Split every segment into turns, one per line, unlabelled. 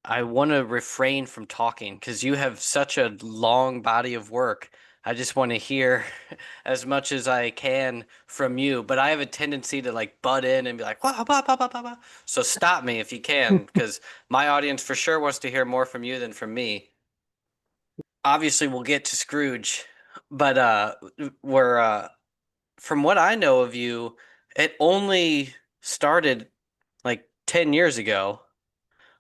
I want to refrain from talking because you have such a long body of work. I just want to hear as much as I can from you, but I have a tendency to like butt in and be like, wah, wah, wah, wah, wah, wah. So stop me if you can, because my audience for sure wants to hear more from you than from me. Obviously, we'll get to Scrooge, but we're from what I know of you, it only started like 10 years ago.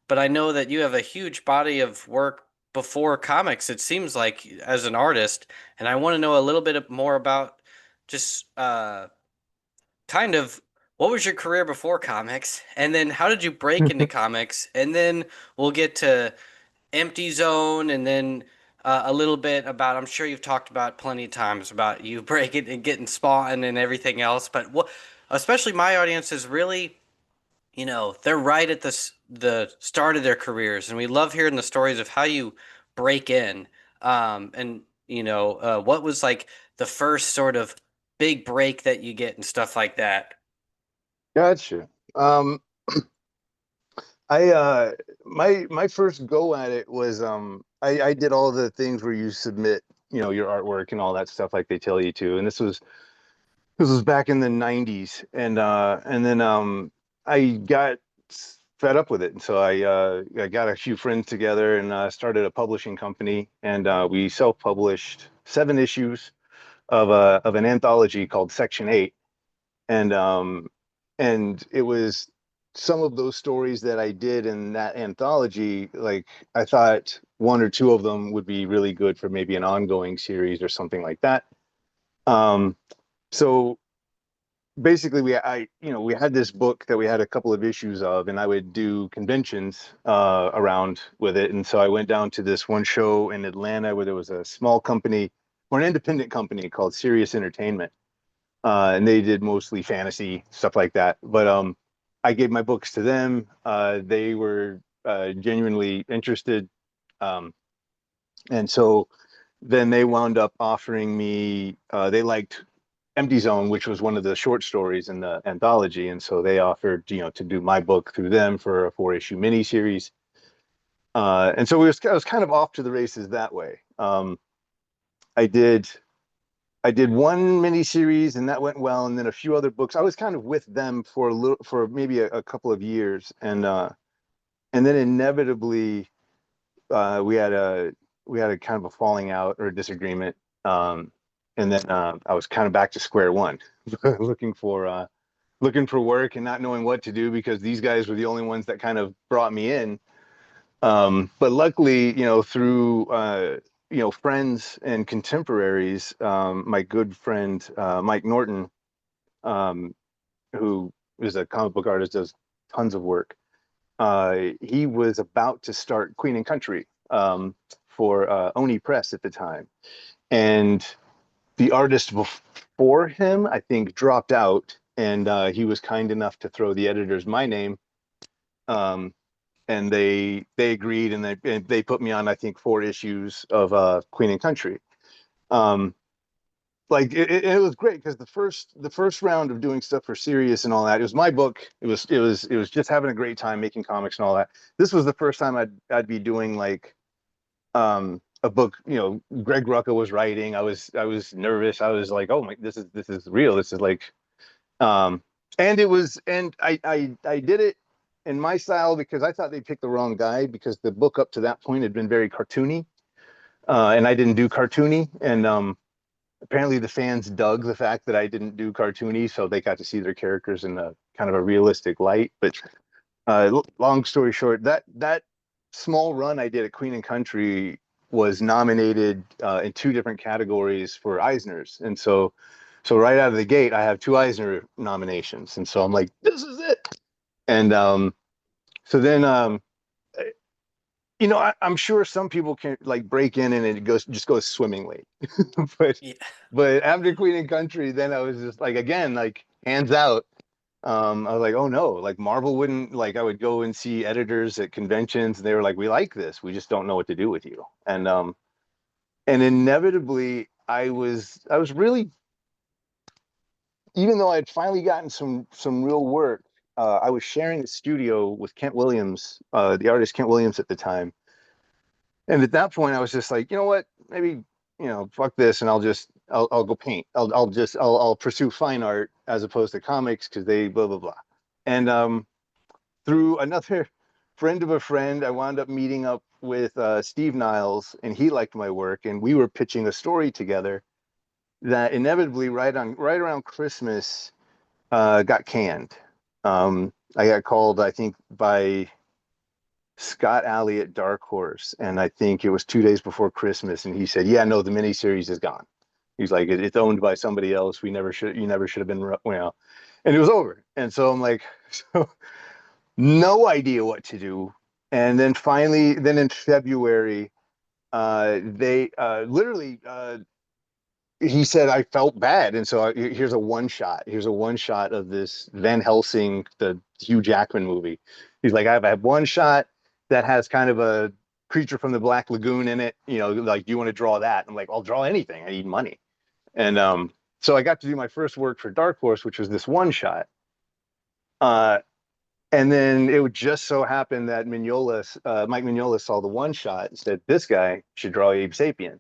But I know that you have a huge body of work before comics, it seems like, as an artist. And I want to know a little bit more about just kind of what was your career before comics? And then how did you break into comics? And then we'll get to Empty Zone and then a little bit about, I'm sure you've talked about plenty of times about you breaking and getting Spawn and everything else. But what, especially my audience is really they're right at the start of their careers, and we love hearing the stories of how you break in. And what was like the first sort of big break that you get and stuff like that.
Gotcha. Um, I my first go at it was I did all the things where you submit, your artwork and all that stuff like they tell you to. And this was back in the 90s. And then I got fed up with it. And so I got a few friends together and started a publishing company, and we self-published 7 issues of an anthology called Section 8. And it was some of those stories that I did in that anthology, like I thought one or two of them would be really good for maybe an ongoing series or something like that. Um, so basically we had this book that we had a couple of issues of, and I would do conventions around with it. And so I went down to this one show in Atlanta where there was a small company or an independent company called Sirius Entertainment, and they did mostly fantasy stuff like that. But I gave my books to them. They were genuinely interested, um, and so then they wound up offering me. They liked Empty Zone, which was one of the short stories in the anthology, and so they offered, to do my book through them for a 4 issue miniseries. And so I was kind of off to the races that way. I did I did one miniseries and that went well, and then a few other books. I was kind of with them for a little, for maybe a couple of years, and then inevitably we had a kind of a falling out or a disagreement, and then I was kind of back to square one, looking for work and not knowing what to do because these guys were the only ones that kind of brought me in. But luckily, through friends and contemporaries, my good friend Mike Norton, um, who is a comic book artist, does tons of work. He was about to start Queen and Country for Oni Press at the time, and the artist before him, I think, dropped out, and he was kind enough to throw the editors my name. Um, and they agreed, and they put me on, I think, 4 issues of Queen and Country. Um, like it was great because the first round of doing stuff for Sirius and all that, it was my book. It was just having a great time making comics and all that. This was the first time I'd be doing like a book. Greg Rucka was writing. I was nervous. I was like, oh my, this is real. This is like, um, and I did it in my style because I thought they picked the wrong guy because the book up to that point had been very cartoony, and I didn't do cartoony, and apparently the fans dug the fact that I didn't do cartoony, so they got to see their characters in a kind of a realistic light. But long story short, that small run I did at Queen and Country was nominated in 2 different categories for Eisners, and so right out of the gate, I have 2 Eisner nominations, and so I'm like, this is it. And so then I'm sure some people can like break in and it just goes swimmingly. but
Yeah.
but after Queen and Country, then I was just like, again, like hands out. I was like, oh no, like Marvel wouldn't, like, I would go and see editors at conventions and they were like, we like this, we just don't know what to do with you. And inevitably I was really, even though I'd finally gotten some real work, I was sharing the studio with Kent Williams, the artist Kent Williams at the time. And at that point, I was just like, you know what? Maybe, fuck this, and I'll go paint. I'll pursue fine art as opposed to comics because they blah blah blah. And through another friend of a friend, I wound up meeting up with Steve Niles, and he liked my work, and we were pitching a story together that inevitably, right around Christmas, got canned. I got called, I think, by Scott Alley at Dark Horse, and I think it was 2 days before Christmas, and he said, "Yeah, no, the miniseries is gone." He's like, "It's owned by somebody else. You never should have been, and it was over." And so I'm like, so no idea what to do. And then finally, then in February, they literally he said I felt bad, and so here's a one shot. Here's a one shot of this Van Helsing, the Hugh Jackman movie. He's like, I have one shot that has kind of a creature from the Black Lagoon in it. Like, do you want to draw that? I'm like, I'll draw anything. I need money. And so I got to do my first work for Dark Horse, which was this one shot. Uh, and then it would just so happen that Mike Mignola saw the one shot and said, this guy should draw Abe Sapien.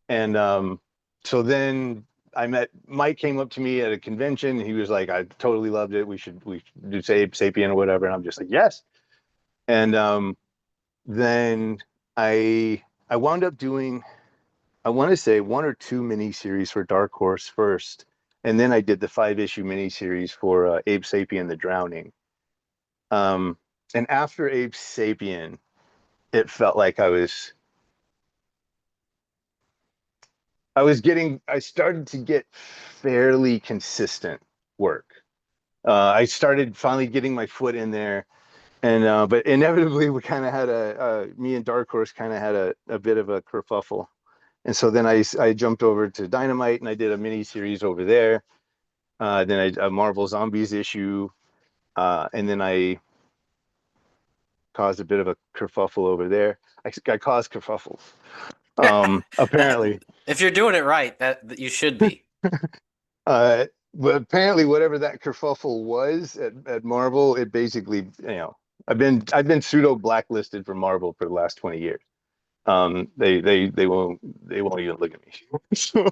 And so then I met Mike came up to me at a convention. He was like, I totally loved it. We should do Sapien or whatever. And I'm just like, yes. And then I wound up doing, I want to say, one or two miniseries for Dark Horse first. And then I did the 5-issue miniseries for Abe Sapien the Drowning. Um, and after Abe Sapien, it felt like I started to get fairly consistent work. I started finally getting my foot in there, and but inevitably we kind of had me and Dark Horse kind of had a bit of a kerfuffle, and so then I jumped over to Dynamite and I did a mini series over there. Then a Marvel Zombies issue, and then I caused a bit of a kerfuffle over there. I caused kerfuffles,
That
apparently.
if you're doing it right, that you should be.
Uh, but apparently, whatever that kerfuffle was at Marvel, it basically, I've been pseudo blacklisted from Marvel for the last 20 years. They won't even look at me. So,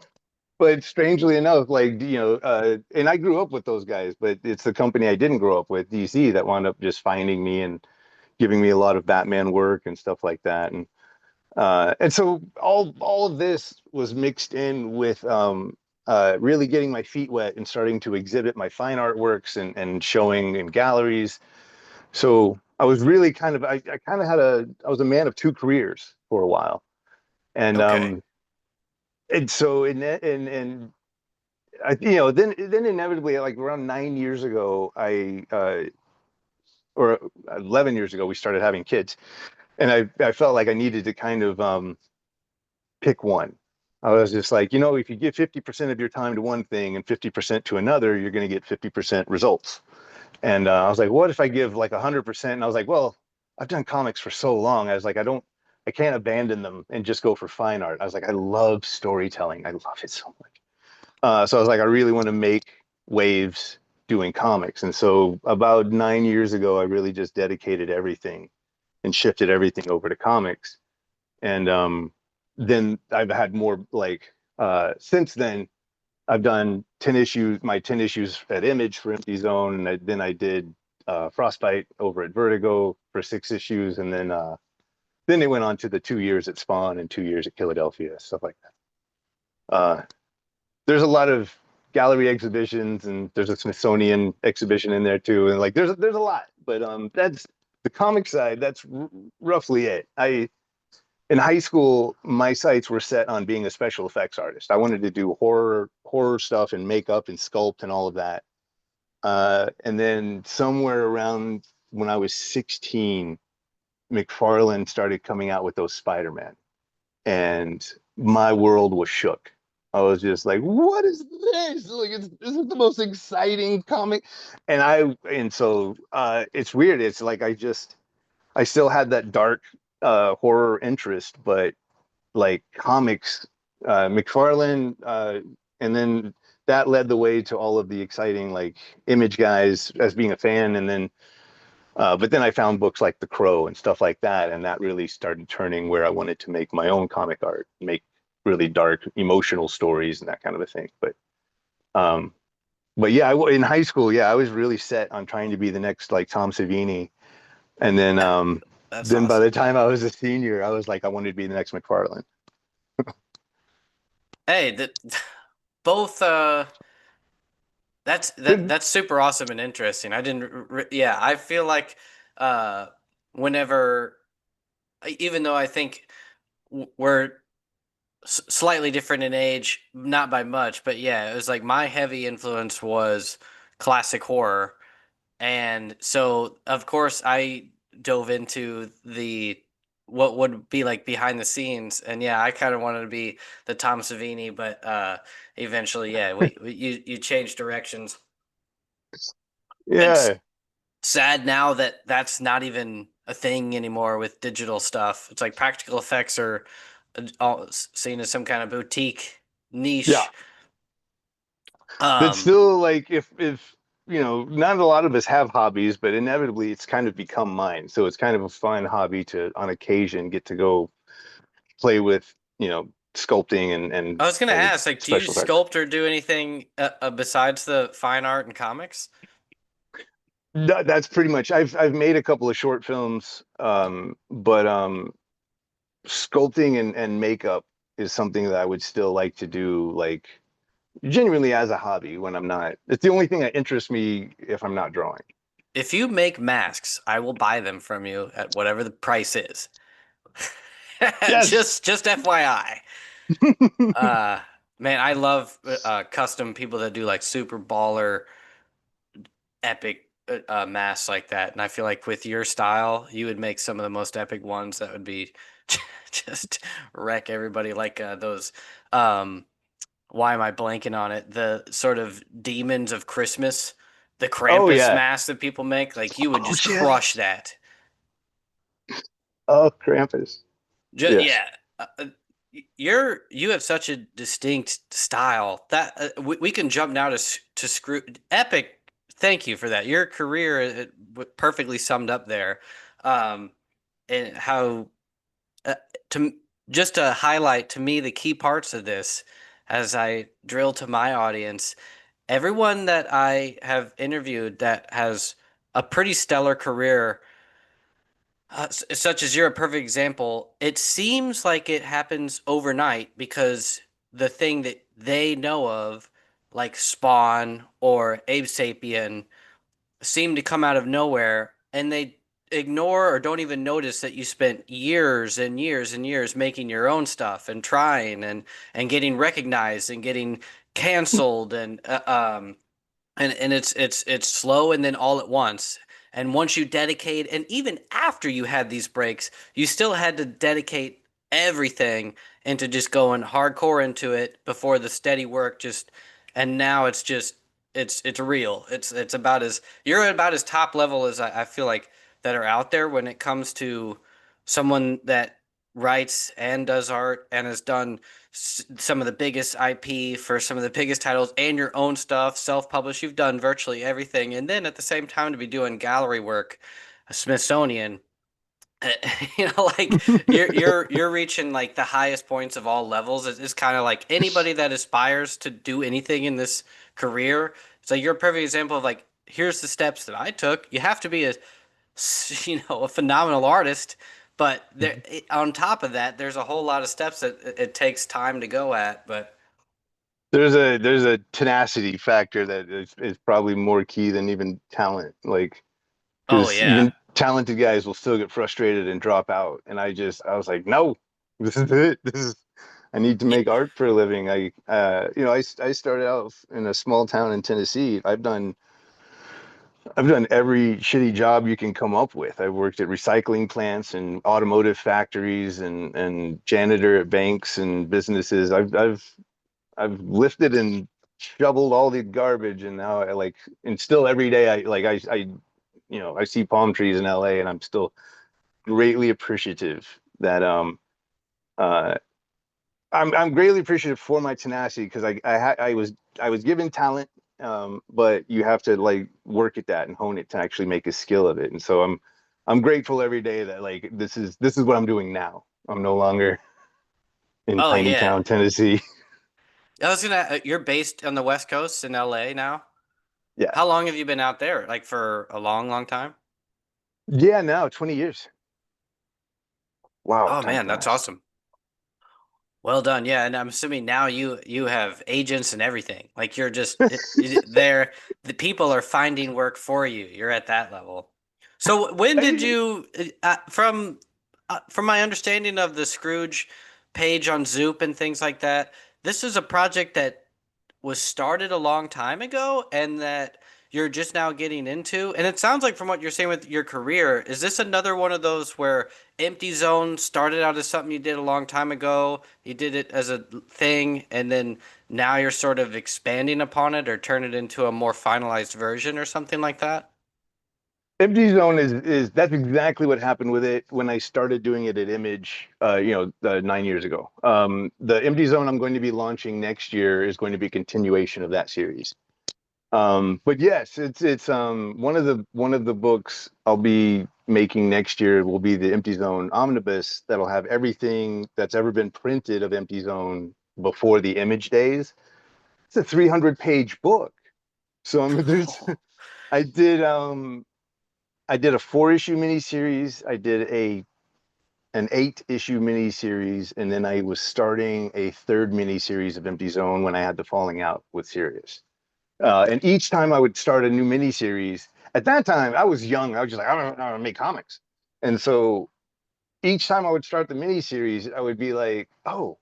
but strangely enough, like and I grew up with those guys, but it's the company I didn't grow up with, DC, that wound up just finding me and giving me a lot of Batman work and stuff like that. And so all of this was mixed in with really getting my feet wet and starting to exhibit my fine artworks and showing in galleries. So I was really I kind of I was a man of two careers for a while. And
Okay.
and so and I, then inevitably, like around 9 years ago, or 11 years ago, we started having kids, and I felt like I needed to kind of pick one. I was just like, if you give 50% of your time to one thing and 50% to another, you're going to get 50% results. And I was like, what if I give like 100%? And I was like, well, I've done comics for so long. I was like, I can't abandon them and just go for fine art. I was like, I love storytelling. I love it so much. So I was like, I really want to make waves doing comics. And so about 9 years ago, I really just dedicated everything and shifted everything over to comics. And then I've had more like since then I've done 10 issues, my 10 issues at Image for Empty Zone, and then I did Frostbite over at Vertigo for 6 issues, and then they went on to the 2 years at Spawn and 2 years at Philadelphia, stuff like that. There's a lot of gallery exhibitions, and there's a Smithsonian exhibition in there too, and like there's a lot, but that's the comic side. That's roughly it. I In high school, my sights were set on being a special effects artist. I wanted to do horror stuff and makeup and sculpt and all of that. And then somewhere around when I was 16, McFarlane started coming out with those Spider-Man, and my world was shook. I was just like, "What is this? Like, this is the most exciting comic." And so it's weird. It's like I still had that dark horror interest, but like comics, McFarlane, and then that led the way to all of the exciting like Image guys as being a fan, and then but then I found books like The Crow and stuff like that, and that really started turning where I wanted to make my own comic art, make really dark, emotional stories and that kind of a thing. Um, but yeah, in high school, yeah, I was really set on trying to be the next like Tom Savini, and
That's
then by
awesome.
the time I was a senior, I was like, I wanted to be the next McFarlane.
Hey, that both that's super awesome and interesting. I didn't yeah, I feel like uh whenever even though I think we're slightly different in age, not by much, but yeah, it was like my heavy influence was classic horror. And so, of course, I dove into the what would be like behind the scenes, and yeah, I kind of wanted to be the Tom Savini, but eventually, yeah, you changed directions. It's
Yeah,
sad now that that's not even a thing anymore with digital stuff. It's like practical effects are all seen as some kind of boutique
yeah.
niche.
But
Um,
still, like, if you know, not a lot of us have hobbies, but inevitably, it's kind of become mine. So it's kind of a fun hobby to, on occasion, get to go play with, sculpting
I was gonna
and
ask, like, do you
special effects.
sculpt or do anything besides the fine art and comics?
That's pretty much. I've made a couple of short films, but sculpting and makeup is something that I would still like to do, like genuinely as a hobby when I'm not. It's the only thing that interests me if I'm not drawing.
If you make masks, I will buy them from you at whatever the price is.
Yes.
Just FYI. Uh, man, I love custom people that do like super baller, epic masks like that, and I feel like with your style, you would make some of the most epic ones that would be just wreck everybody. Like those. Um, why am I blanking on it? The sort of demons of Christmas, the
Oh
Krampus
yeah.
mask that people make, like you would
Oh
just
yeah.
crush that.
Oh, Krampus. Yes.
Yeah, you have such a distinct style that we can jump now to screw epic. Thank you for that. Your career perfectly summed up there, um, and how uh, to just to highlight to me the key parts of this as I drill to my audience. Everyone that I have interviewed that has a pretty stellar career, such as you're a perfect example, it seems like it happens overnight because the thing that they know of, like Spawn or Abe Sapien, seem to come out of nowhere and they ignore or don't even notice that you spent years and years and years making your own stuff and trying and getting recognized and getting canceled and it's slow and then all at once. And once you dedicate, and even after you had these breaks, you still had to dedicate everything into just going hardcore into it before the steady work just and now it's just it's real. It's about as you're about as top level as I feel like that are out there when it comes to someone that writes and does art and has done some of the biggest IP for some of the biggest titles and your own stuff, self-published. You've done virtually everything, and then at the same time to be doing gallery work, Smithsonian. Like you're reaching like the highest points of all levels. It's kind of like anybody that aspires to do anything in this career. It's like you're a perfect example of like here's the steps that I took. You have to be a a phenomenal artist, but there on top of that, there's a whole lot of steps that it takes time to go at. But
There's a tenacity factor that is probably more key than even talent. Like,
oh
because
yeah,
even talented guys will still get frustrated and drop out. And I was like, no, this is it. I need to
Y-
make art for a living. I started out in a small town in Tennessee. I've done every shitty job you can come up with. I've worked at recycling plants and automotive factories and janitor at banks and businesses. I've lifted and shoveled all the garbage, and now I like, and still every day I see palm trees in LA, and I'm still greatly appreciative that uh I'm greatly appreciative for my tenacity because I was given talent, but you have to like work at that and hone it to actually make a skill of it. And so I'm grateful every day that like this is what I'm doing now. I'm no longer in
Oh
tiny
yeah.
town Tennessee.
I was gonna. You're based on the West Coast in LA now.
Yeah.
How long have you been out there? Like for a long, long time?
Yeah, now 20 years. Wow,
Oh
time
man, that's
flies.
awesome. Well done. Yeah, and I'm assuming now you have agents and everything. Like you're just there. The people are finding work for you. You're at that level. So when did you, from my understanding of the Scrooge page on Zoop and things like that, this is a project that was started a long time ago and that you're just now getting into? And it sounds like from what you're saying with your career, is this another one of those where Empty Zone started out as something you did a long time ago, you did it as a thing, and then now you're sort of expanding upon it or turn it into a more finalized version or something like that?
Empty Zone is that's exactly what happened with it when I started doing it at Image, 9 years ago. The Empty Zone I'm going to be launching next year is going to be a continuation of that series. But yes, it's one of the books I'll be making next year will be the Empty Zone Omnibus that'll have everything that's ever been printed of Empty Zone before the Image days. It's a 300-page book. So there's I did I did a 4-issue miniseries. I did a an 8-issue miniseries, and then I was starting a third miniseries of Empty Zone when I had the falling out with Sirius. And each time I would start a new miniseries, at that time I was young. I was just like, I don't make comics. And so each time I would start the miniseries, I would be like, oh,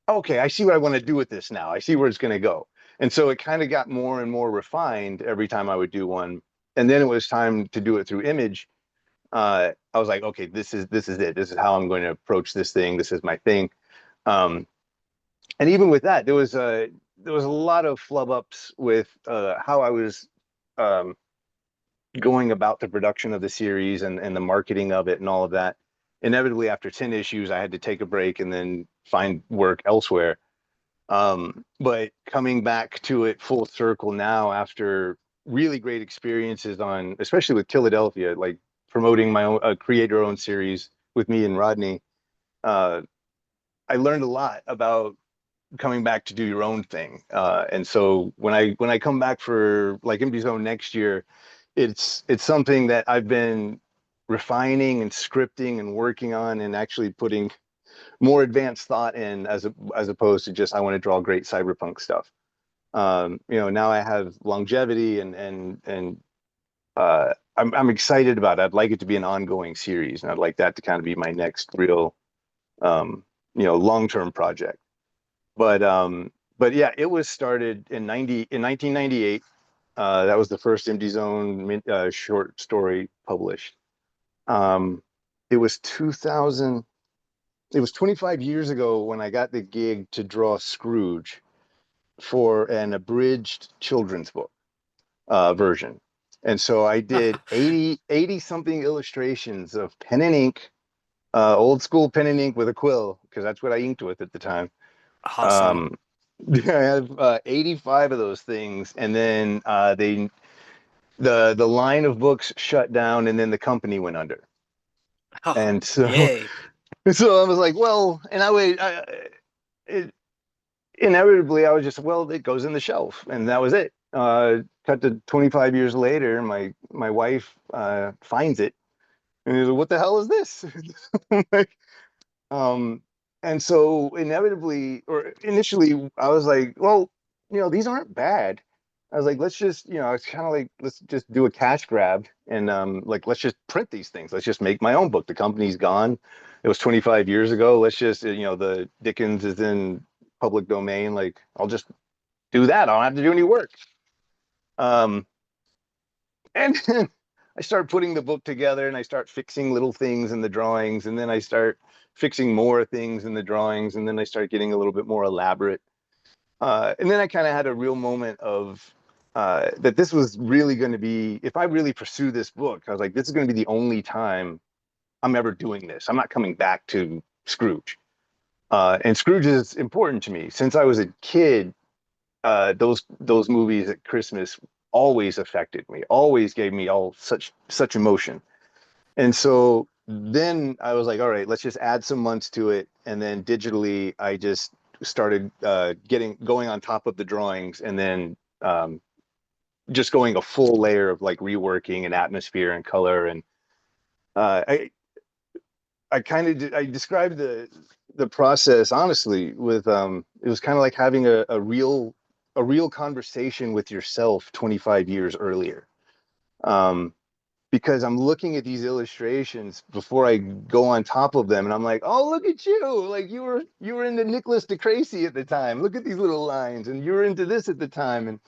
okay, I see what I want to do with this now. I see where it's going to go. And so it kind of got more and more refined every time I would do one. And then it was time to do it through Image. I was like, okay, this is it. This is how I'm going to approach this thing. This is my thing. Um, and even with that, there was a lot of flub ups with how I was um, going about the production of the series and the marketing of it and all of that. Inevitably, after 10 issues, I had to take a break and then find work elsewhere. But coming back to it full circle now after really great experiences on, especially with Philadelphia, like promoting my own creator-owned series with me and Rodney, uh, I learned a lot about coming back to do your own thing. And so when I come back for like Empty Zone next year, it's something that I've been refining and scripting and working on and actually putting more advanced thought in as opposed to just I want to draw great cyberpunk stuff. Now I have longevity and I'm excited about it. I'd like it to be an ongoing series, and I'd like that to kind of be my next real long-term project. But yeah, it was started in 1998. That was the first Empty Zone short story published. Um, it was 2000. It was 25 years ago when I got the gig to draw Scrooge for an abridged children's book version. And so I did 80 something illustrations of pen and ink, old school pen and ink with a quill, because that's what I inked with at the time.
Awesome.
Um, I have 85 of those things, and then the line of books shut down, and then the company went under.
Oh,
And so
yay.
so I was like, well, and it, inevitably I was just, well, it goes in the shelf, and that was it. Cut to 25 years later, my wife finds it, and he's like, what the hell is this? Like, Um, and so inevitably, or initially, I was like, well, these aren't bad. I was like, let's just, it's kind of like, let's just do a cash grab and like, let's just print these things. Let's just make my own book. The company's gone. It was 25 years ago. Let's just, the Dickens is in public domain. Like, I'll just do that. I don't have to do any work. Um, and then I start putting the book together and I start fixing little things in the drawings. And then I start fixing more things in the drawings. And then I start getting a little bit more elaborate. And then I kind of had a real moment of that this was really going to be, if I really pursue this book, I was like, this is going to be the only time I'm ever doing this. I'm not coming back to Scrooge. And Scrooge is important to me. Since I was a kid, those movies at Christmas always affected me, always gave me all such emotion. And so then I was like, all right, let's just add some months to it. And then digitally, I just started getting going on top of the drawings, and then just going a full layer of like reworking and atmosphere and color. And uh, I I kind of I described the process honestly with it was kind of like having a real conversation with yourself 25 years earlier. Um, because I'm looking at these illustrations before I go on top of them, and I'm like, oh, look at you! Like you were into Nicholas DeCracy at the time. Look at these little lines, and you were into this at the time, and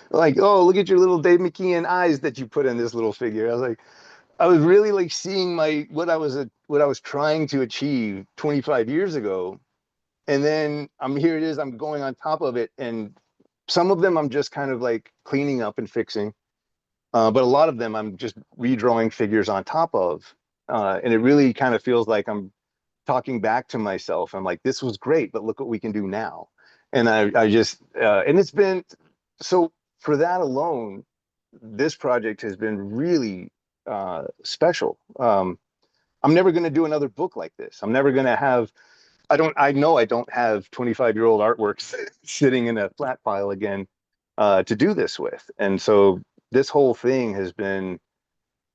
like, oh, look at your little Dave McKean eyes that you put in this little figure. I was like, I was really like seeing my what I was trying to achieve 25 years ago, and then I'm here it is. I'm going on top of it, and some of them I'm just kind of like cleaning up and fixing. But a lot of them I'm just redrawing figures on top of. And it really kind of feels like I'm talking back to myself. I'm like, this was great, but look what we can do now. And I just, and it's been, so for that alone, this project has been really special. I'm never going to do another book like this. I'm never going to have, I know I don't have 25-year-old artworks sitting in a flat file again to do this with. And so this whole thing has been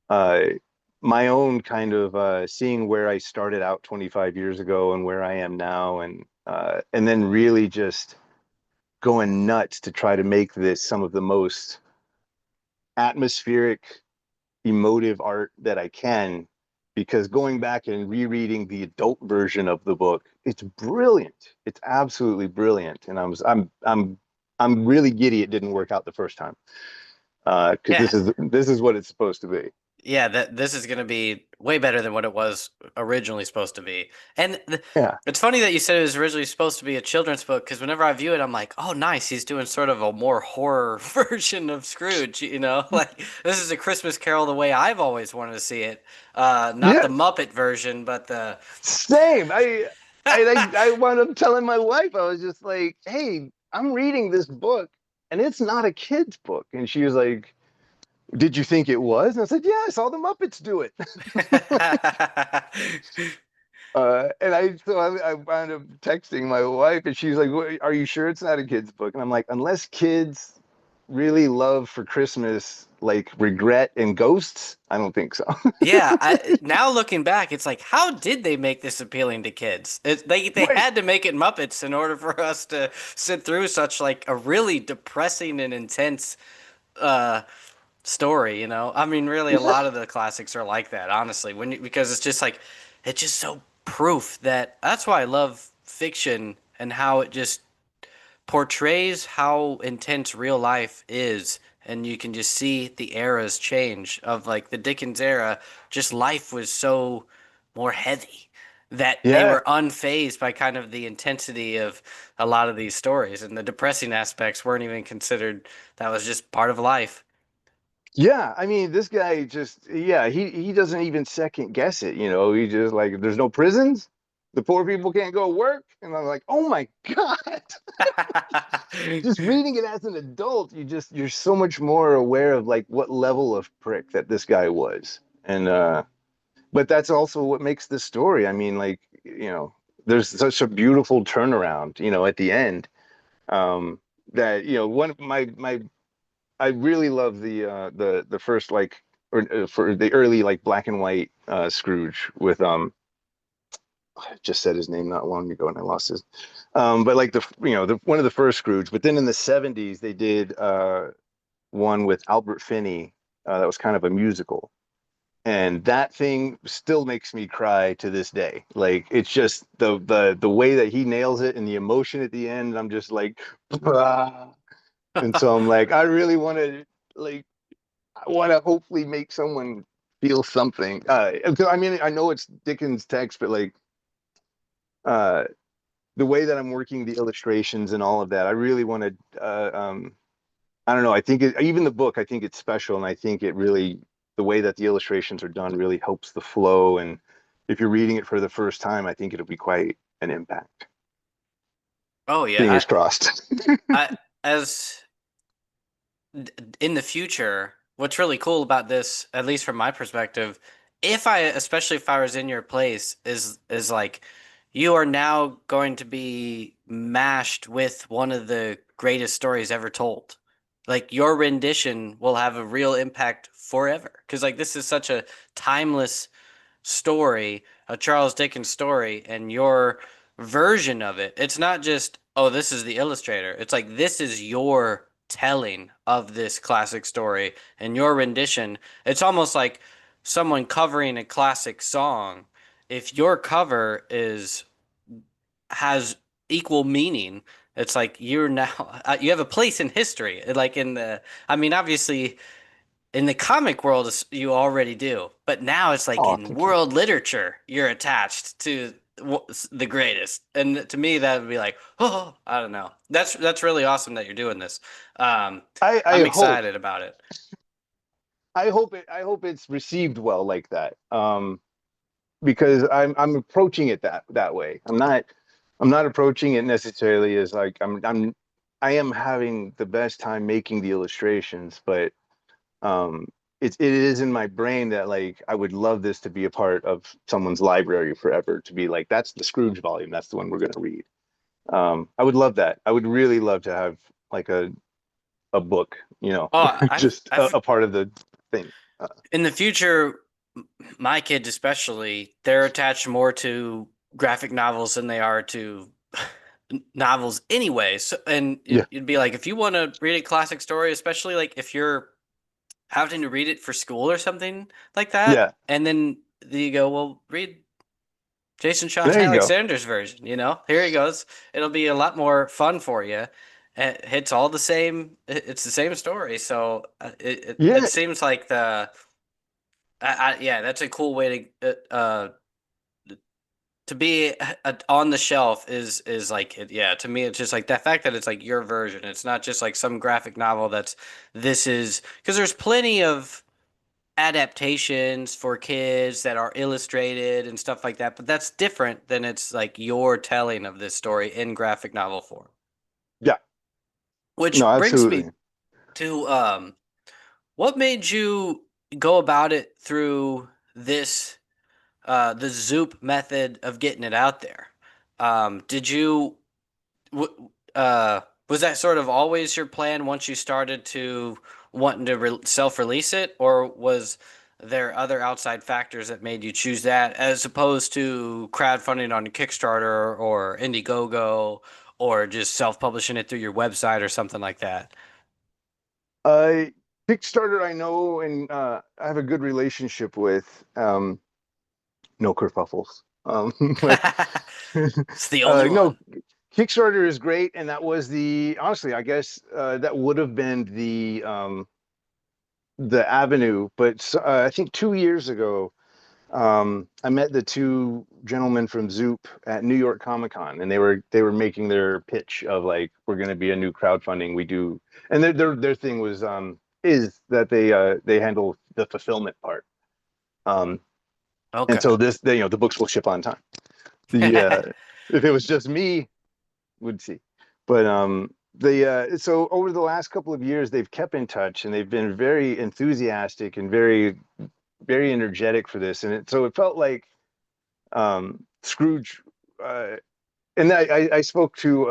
uh, my own kind of seeing where I started out 25 years ago and where I am now, and then really just going nuts to try to make this some of the most atmospheric, emotive art that I can. Because going back and rereading the adult version of the book, it's brilliant. It's absolutely brilliant, and I'm really giddy it didn't work out the first time. Because
Yeah.
this is what it's supposed to be.
Yeah, that this is going to be way better than what it was originally supposed to be. And
Yeah,
it's funny that you said it was originally supposed to be a children's book because whenever I view it, I'm like, oh, nice. He's doing sort of a more horror version of Scrooge, you know? Like, this is a Christmas Carol the way I've always wanted to see it. Not the
yeah,
Muppet version, but the.
same. I wound up telling my wife, I was just like, "Hey, I'm reading this book, and it's not a kid's book." And she was like, "Did you think it was?" And I said, "Yeah, I saw the Muppets do it." And I wound up texting my wife, and she's like, "Are you sure it's not a kid's book?" And I'm like, "Unless kids really love for Christmas like regret and ghosts, I don't think so."
Yeah, now looking back, it's like, how did they make this appealing to kids? They
Right.
had to make it Muppets in order for us to sit through such like a really depressing and intense uh story, you know? I mean, really, a
Yeah.
lot of the classics are like that, honestly, because it's just like it's just so proof that that's why I love fiction and how it just portrays how intense real life is, and you can just see the eras change of like the Dickens era. Just life was so more heavy that they
Yeah.
were unfazed by kind of the intensity of a lot of these stories, and the depressing aspects weren't even considered. That was just part of life.
Yeah, I mean, this guy just, yeah, he doesn't even second guess it, you know. He just like, there's no prisons, the poor people can't go work, and I'm like, oh my God. Just reading it as an adult, you're so much more aware of like what level of prick that this guy was, and but that's also what makes this story. I mean, like, you know, there's such a beautiful turnaround, you know, at the end, um, that you know, one of my I really love the first like or for the early like black and white Scrooge with I just said his name not long ago and I lost his but like the you know the one of the first Scrooge, but then in the 70s they did one with Albert Finney that was kind of a musical, and that thing still makes me cry to this day. Like it's just the way that he nails it and the emotion at the end. I'm just like and so I'm like I really want to like I want to hopefully make someone feel something. 'Cause, I mean, I know it's Dickens' text, but like uh, the way that I'm working the illustrations and all of that, I really want to. I don't know. I think even the book, I think it's special, and I think it really the way that the illustrations are done really helps the flow. And if you're reading it for the first time, I think it'll be quite an impact.
Oh yeah,
Fingers crossed.
I as in the future, what's really cool about this, at least from my perspective, especially if I was in your place, is like you are now going to be mashed with one of the greatest stories ever told. Like your rendition will have a real impact forever. Because like this is such a timeless story, a Charles Dickens story, and your version of it. It's not just, oh, this is the illustrator. It's like this is your telling of this classic story and your rendition. It's almost like someone covering a classic song. If your cover is has equal meaning, it's like you're now you have a place in history. Like in the, I mean, obviously in the comic world, you already do, but now it's like
Oh,
in
thank you.
world literature, you're attached to the greatest. And to me, that would be like, oh, I don't know. That's really awesome that you're doing this. Um,
I
I'm
hope
excited about it.
I hope it's received well like that. Because I'm approaching it that way. I'm not approaching it necessarily as like I am having the best time making the illustrations, but um it is in my brain that like I would love this to be a part of someone's library forever, to be like that's the Scrooge volume, that's the one we're going to read. I would love that. I would really love to have like a book, you know,
Oh,
just
I've
a part of the thing. Uh,
in the future, my kids especially, they're attached more to graphic novels than they are to novels anyway. So, and
yeah,
it'd be like if you want to read a classic story, especially like if you're having to read it for school or something like that,
yeah.
and then you go, well, read Jason Shawn
There you go.
Alexander's version. Here he goes. It'll be a lot more fun for you. It hits all the same. It's the same story, so it
Yeah,
seems like yeah, that's a cool way to be on the shelf is like yeah, to me it's just like the fact that it's like your version. It's not just like some graphic novel that's this is because there's plenty of adaptations for kids that are illustrated and stuff like that, but that's different than it's like your telling of this story in graphic novel form.
yeah. No,
Which brings me
absolutely.
to what made you go about it through this the Zoop method of getting it out there? Did you was that sort of always your plan once you started to wanting to self-release it, or was there other outside factors that made you choose that as opposed to crowdfunding on Kickstarter or Indiegogo or just self-publishing it through your website or something like that?
Uh, Kickstarter, I know, and I have a good relationship with. No kerfuffles. But
It's the only
no,
one.
Kickstarter is great, and that was honestly, I guess that would have been the avenue. But I think 2 years ago, I met the two gentlemen from Zoop at New York Comic Con, and they were making their pitch of like we're going to be a new crowdfunding we do, and their thing was is that they handle the fulfillment part. Um, and
Okay.
so the books will ship on time. The If it was just me, would see, but so over the last couple of years they've kept in touch and they've been very enthusiastic and very energetic for this, and so it felt like Scrooge. Uh, and I spoke to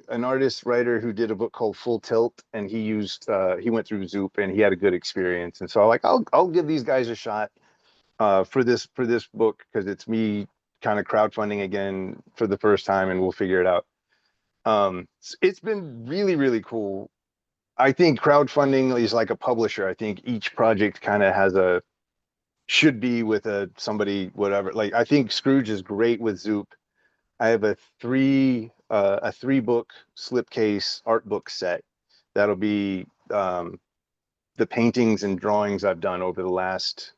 an artist writer who did a book called Full Tilt, and he went through Zoop and he had a good experience. And so I'm like, I'll give these guys a shot for this book because it's me kind of crowdfunding again for the first time, and we'll figure it out. It's been really cool. I think crowdfunding is like a publisher. I think each project kind of has a should be with a somebody whatever. Like I think Scrooge is great with Zoop. I have a 3 book slipcase art book set that'll be the paintings and drawings I've done over the last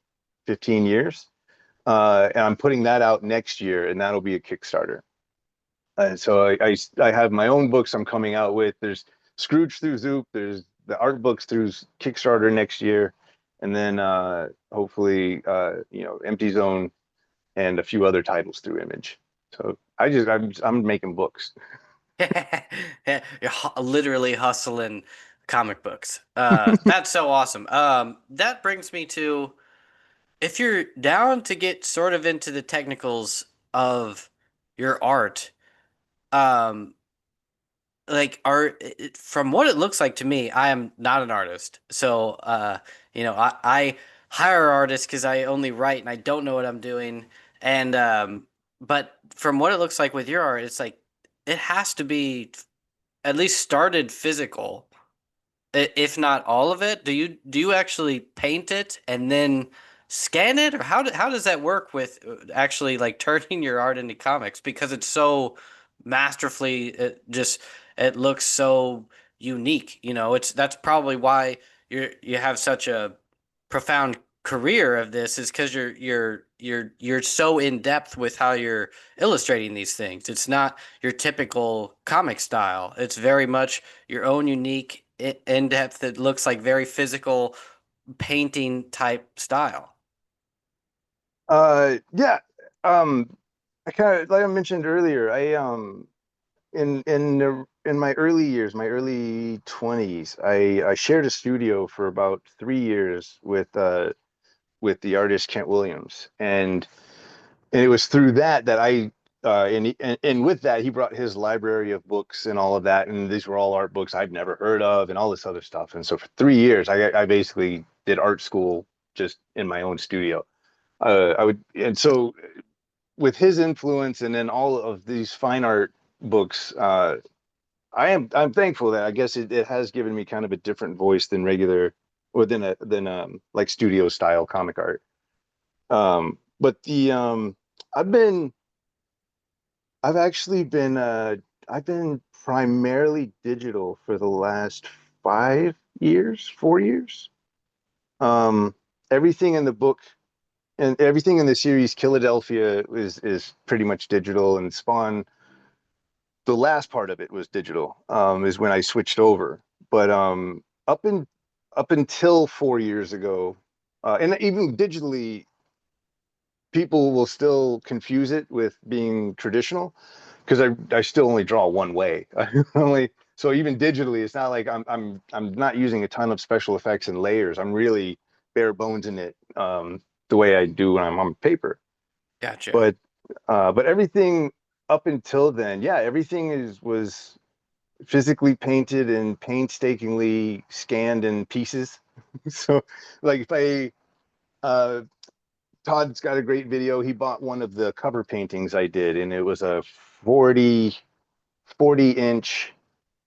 15 years. And I'm putting that out next year, and that'll be a Kickstarter. So I have my own books I'm coming out with. There's Scrooge through Zoop. There's the art books through Kickstarter next year, and then hopefully Empty Zone and a few other titles through Image. So I'm making books.
You're literally hustling comic books. That's so awesome. That brings me to if you're down to get sort of into the technicals of your art, um, like art from what it looks like to me, I am not an artist. So, I hire artists because I only write and I don't know what I'm doing. And but from what it looks like with your art, it's like it has to be at least started physical, if not all of it. Do you actually paint it and then scan it, or how does that work with actually like turning your art into comics? Because it's so masterfully, it looks so unique. It's that's probably why you have such a profound career of this is because you're so in depth with how you're illustrating these things. It's not your typical comic style. It's very much your own unique in depth. It looks like very physical painting type style.
Yeah. Um, I kind of like I mentioned earlier, in my early years, my early 20s, I shared a studio for about 3 years with the artist Kent Williams, and it was through that I and with that he brought his library of books and all of that, and these were all art books I'd never heard of and all this other stuff. And so for 3 years, I basically did art school just in my own studio. I would, and so with his influence and then all of these fine art books, I'm thankful that I guess it has given me kind of a different voice than regular or than like studio style comic art. But the I've been I've actually been I've been primarily digital for the last 5 years, 4 years. Um, everything in the book and everything in the series Philadelphia is pretty much digital, and Spawn, the last part of it was digital, is when I switched over. But up until 4 years ago, and even digitally, people will still confuse it with being traditional because I still only draw one way. I only so even digitally, it's not like I'm not using a ton of special effects and layers. I'm really bare bones in it, the way I do when I'm on paper.
Gotcha.
But but everything up until then, yeah, everything is was physically painted and painstakingly scanned in pieces. So like if I uh Todd's got a great video. He bought one of the cover paintings I did, and it was a 40 inch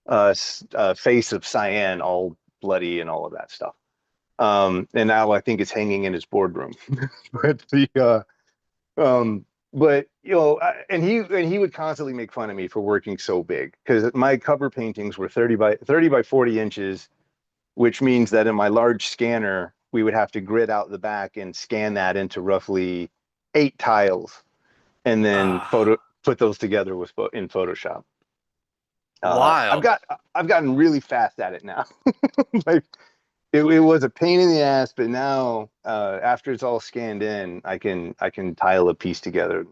face of cyan, all bloody and all of that stuff. And now I think it's hanging in his boardroom. But but and he would constantly make fun of me for working so big because my cover paintings were 30 by 40 inches, which means that in my large scanner, we would have to grid out the back and scan that into roughly 8 tiles, and then
Ah,
put those together with in Photoshop.
wild.
I've gotten really fast at it now. Like it was a pain in the ass, but now after it's all scanned in, I can tile a piece together in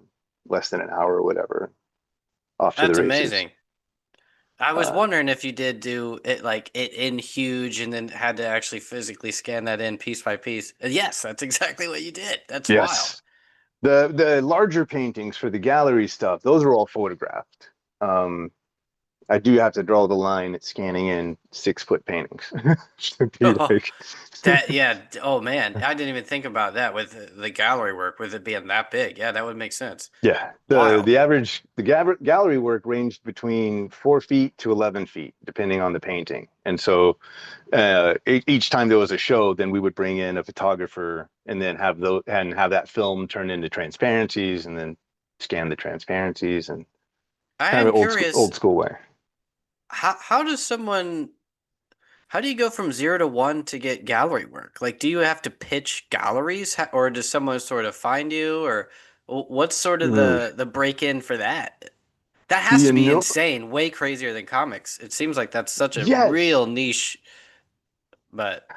less than an hour or whatever. Off to the
That's
races.
amazing. I was
Uh,
wondering if you did do it like it in huge and then had to actually physically scan that in piece by piece. Yes, that's exactly what you did. That's wild.
yes, the larger paintings for the gallery stuff, those are all photographed. Um, I do have to draw the line at scanning in 6 foot paintings to be like,
That yeah. Oh man, I didn't even think about that with the gallery work, with it being that big. Yeah, that would make sense.
yeah.
Wild.
The gallery work ranged between 4 feet to 11 feet, depending on the painting. And so each time there was a show, then we would bring in a photographer and then have that film turn into transparencies and then scan the transparencies and
I
kind
am
of
curious.
old school way.
How does someone? How do you go from 0 to 1 to get gallery work? Like, do you have to pitch galleries, or does someone sort of find you, or what's sort of
Mm.
the break in for that? That has
You
to be
know,
insane, way crazier than comics. It seems like that's such a
yes.
real niche, but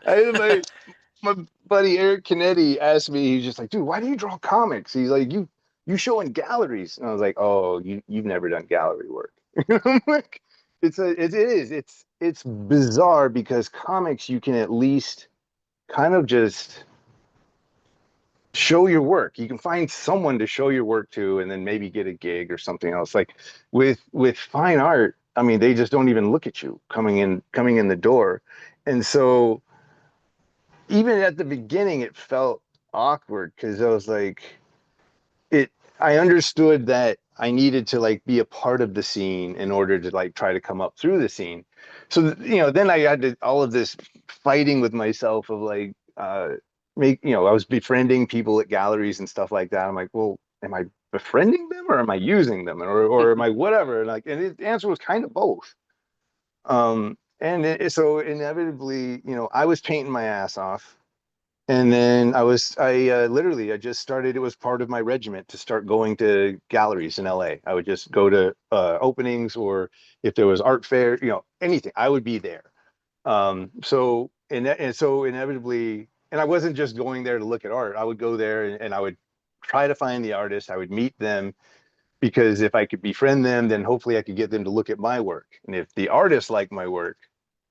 My buddy Eric Canetti asked me, he's just like, dude, why do you draw comics? He's like, you show in galleries. And I was like, oh, you've never done gallery work. I'm like, it is. It's bizarre because comics you can at least kind of just show your work. You can find someone to show your work to and then maybe get a gig or something else. Like with fine art, I mean, they just don't even look at you coming in the door. And so even at the beginning it felt awkward because I was like it I understood that I needed to like be a part of the scene in order to like try to come up through the scene. So then I had to all of this fighting with myself of like I was befriending people at galleries and stuff like that. I'm like, well, am I befriending them or am I using them or am I whatever? And the answer was kind of both. So inevitably, I was painting my ass off. And then I literally, I just started, it was part of my regiment to start going to galleries in LA. I would just go to openings or if there was art fair, anything, I would be there. So inevitably, and I wasn't just going there to look at art. I would go there and I would try to find the artist. I would meet them because if I could befriend them, then hopefully I could get them to look at my work. And if the artist liked my work,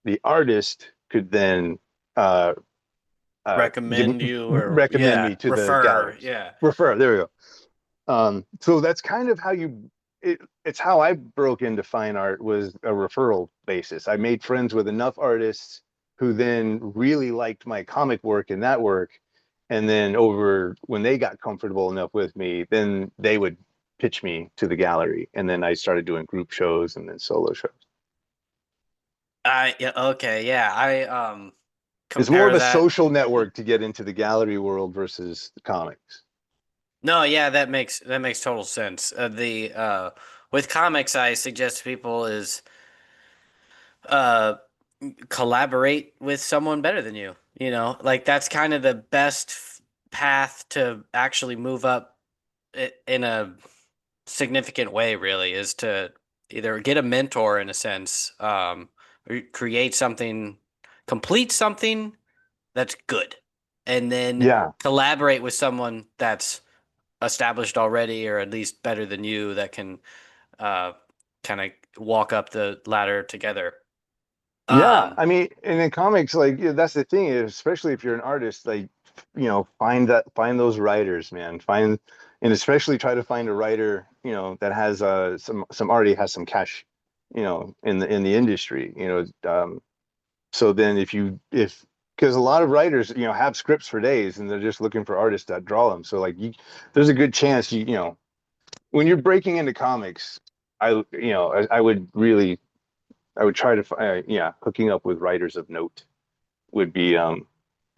the artist could then uh, give
Recommend you or
recommend
yeah,
me to the
refer.
galleries.
Yeah.
Refer. There we go. So that's kind of how it's how I broke into fine art was a referral basis. I made friends with enough artists who then really liked my comic work and that work. And then over when they got comfortable enough with me, then they would pitch me to the gallery. And then I started doing group shows and then solo shows.
I yeah, okay, yeah. I
It's more of
compare
a
that.
social network to get into the gallery world versus the comics.
No, yeah, that makes total sense. The with comics I suggest to people is uh collaborate with someone better than you. Like that's kind of the best path to actually move up in a significant way, really, is to either get a mentor in a sense, or create something, complete something that's good, and then
Yeah.
collaborate with someone that's established already, or at least better than you, that can uh, kind of walk up the ladder together.
Yeah,
Um,
I mean, and in comics, like that's the thing, especially if you're an artist, like find those writers, man. And especially try to find a writer, that has some already has some cash, in the industry, so then if because a lot of writers, have scripts for days and they're just looking for artists that draw them. So like there's a good chance when you're breaking into comics, I would really I would try to yeah, hooking up with writers of note would be an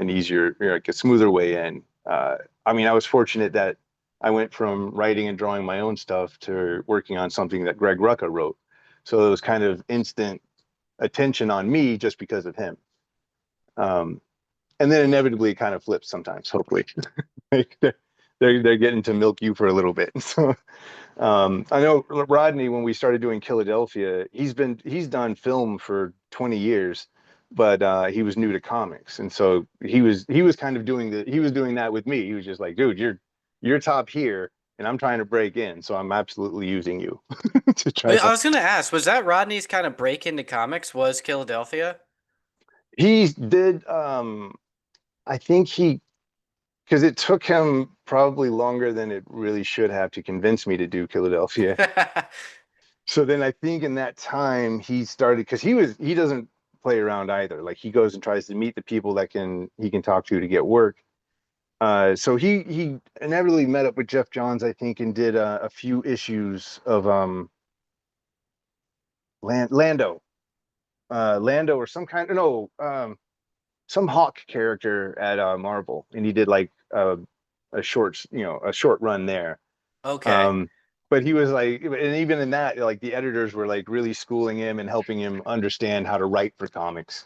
easier, like a smoother way in. I mean, I was fortunate that I went from writing and drawing my own stuff to working on something that Greg Rucka wrote. So it was kind of instant attention on me just because of him. Um, and then inevitably it kind of flips sometimes, hopefully. Like they're getting to milk you for a little bit. So I know Rodney, when we started doing Philadelphia, he's done film for 20 years, but he was new to comics, and so he was kind of he was doing that with me. He was just like, dude, you're top here, and I'm trying to break in, so I'm absolutely using you to try
I
to.
was gonna ask, was that Rodney's kind of break into comics? Was Philadelphia?
He did. I think because it took him probably longer than it really should have to convince me to do Philadelphia. So then I think in that time he started because he doesn't play around either. Like he goes and tries to meet the people that he can talk to get work. So he inevitably met up with Jeff Johns, I think, and did a few issues of Lando, Lando or some kind of no some Hawk character at Marvel, and he did like a short run there.
Okay.
Um, but he was like, and even in that, like the editors were like really schooling him and helping him understand how to write for comics,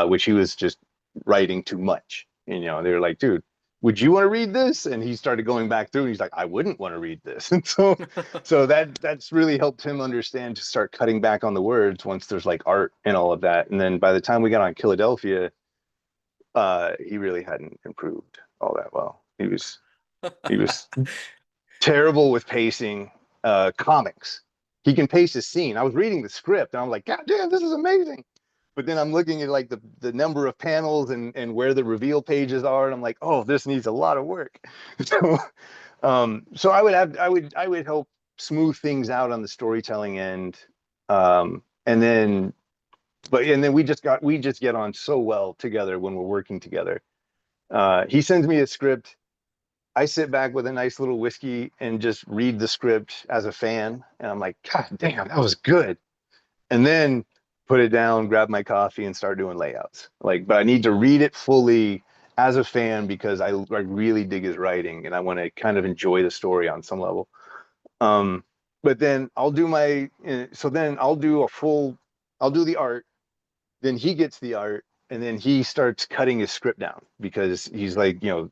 which he was just writing too much. And, they were like, dude, would you want to read this? And he started going back through and he's like, I wouldn't want to read this. And so that's really helped him understand to start cutting back on the words once there's like art and all of that. And then by the time we got on Philadelphia, he really hadn't improved all that well. He was terrible with pacing. Comics. he can pace a scene. I was reading the script and I'm like, God damn, this is amazing. But then I'm looking at like the number of panels and where the reveal pages are, and I'm like, oh, this needs a lot of work. So so I would help smooth things out on the storytelling end. And then and then we just get on so well together when we're working together. He sends me a script. I sit back with a nice little whiskey and just read the script as a fan. And I'm like, God damn, that was good. And then put it down, grab my coffee, and start doing layouts. Like, but I need to read it fully as a fan because I really dig his writing and I want to kind of enjoy the story on some level. Um, but then I'll do so then I'll do I'll do the art, then he gets the art, and then he starts cutting his script down because he's like, you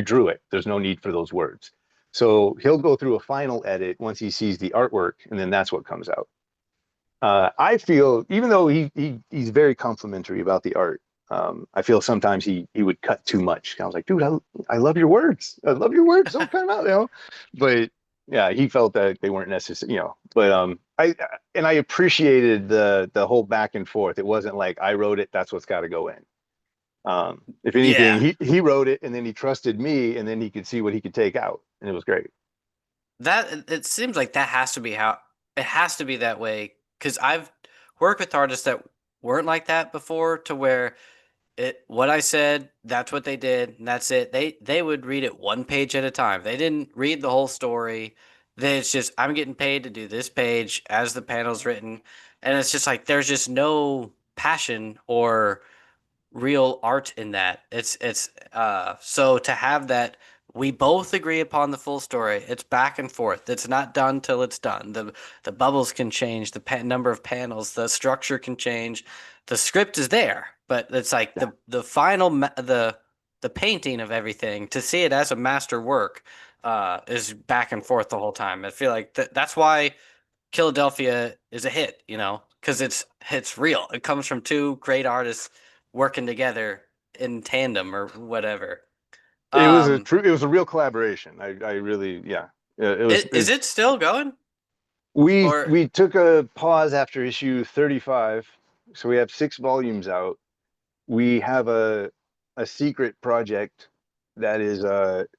drew it. There's no need for those words. So he'll go through a final edit once he sees the artwork, and then that's what comes out. I feel, even though he's very complimentary about the art, I feel sometimes he would cut too much. I was like, dude, I love your words. I love your words. Don't cut them out, But yeah, he felt that they weren't necessary, But I appreciated the whole back and forth. It wasn't like I wrote it, that's what's got to go in. If anything,
Yeah.
he wrote it and then he trusted me and then he could see what he could take out, and it was great.
That it seems like that has to be how it has to be that way because I've worked with artists that weren't like that before to where it what I said, that's what they did, and that's it. They would read it one page at a time. They didn't read the whole story. Then it's just I'm getting paid to do this page as the panel's written, and it's just like there's just no passion or real art in that. It's so to have that we both agree upon the full story. It's back and forth. It's not done till it's done. The bubbles can change, the number of panels, the structure can change. The script is there, but it's like
Yeah.
the final the painting of everything to see it as a master work is back and forth the whole time. I feel like that's why Philadelphia is a hit, because it's real. It comes from two great artists working together in tandem or whatever. Um,
It was a real collaboration. I really, yeah.
is it still going? Or
We took a pause after issue 35, so we have 6 volumes out. We have a secret project that is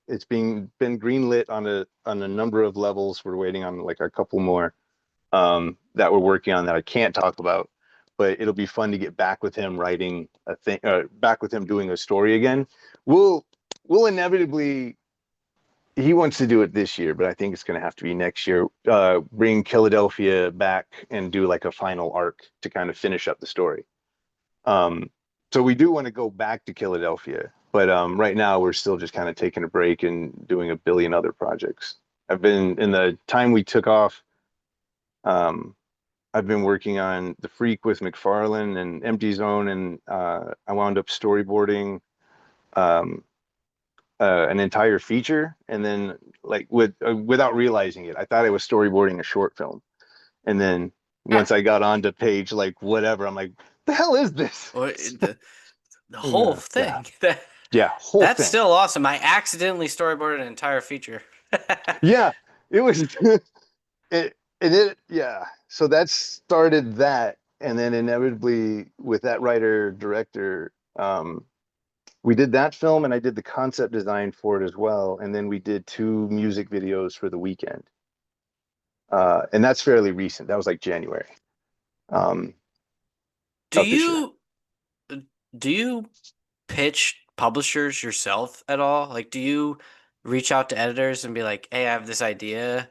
it's been greenlit on a number of levels. We're waiting on like a couple more that we're working on that I can't talk about, but it'll be fun to get back with him writing a thing, back with him doing a story again. We'll we'll inevitably he wants to do it this year, but I think it's going to have to be next year. Bring Philadelphia back and do like a final arc to kind of finish up the story. Um, so we do want to go back to Philadelphia, but right now we're still just kind of taking a break and doing a billion other projects. I've been in the time we took off. Um, I've been working on The Freak with McFarlane and Empty Zone, and I wound up storyboarding um, an entire feature, and then like without realizing it, I thought I was storyboarding a short film, and then once I got onto page like whatever, I'm like, the hell is this?
or the whole
Yeah, yeah,
thing. That
yeah, whole
that's
thing.
still awesome. I accidentally storyboarded an entire feature.
Yeah, it was yeah. So that started that, and then inevitably with that writer director, we did that film, and I did the concept design for it as well, and then we did 2 music videos for the weekend. And that's fairly recent. That was like January um,
Do
of this year.
you do you pitch publishers yourself at all? Like, do you reach out to editors and be like, "Hey, I have this idea,"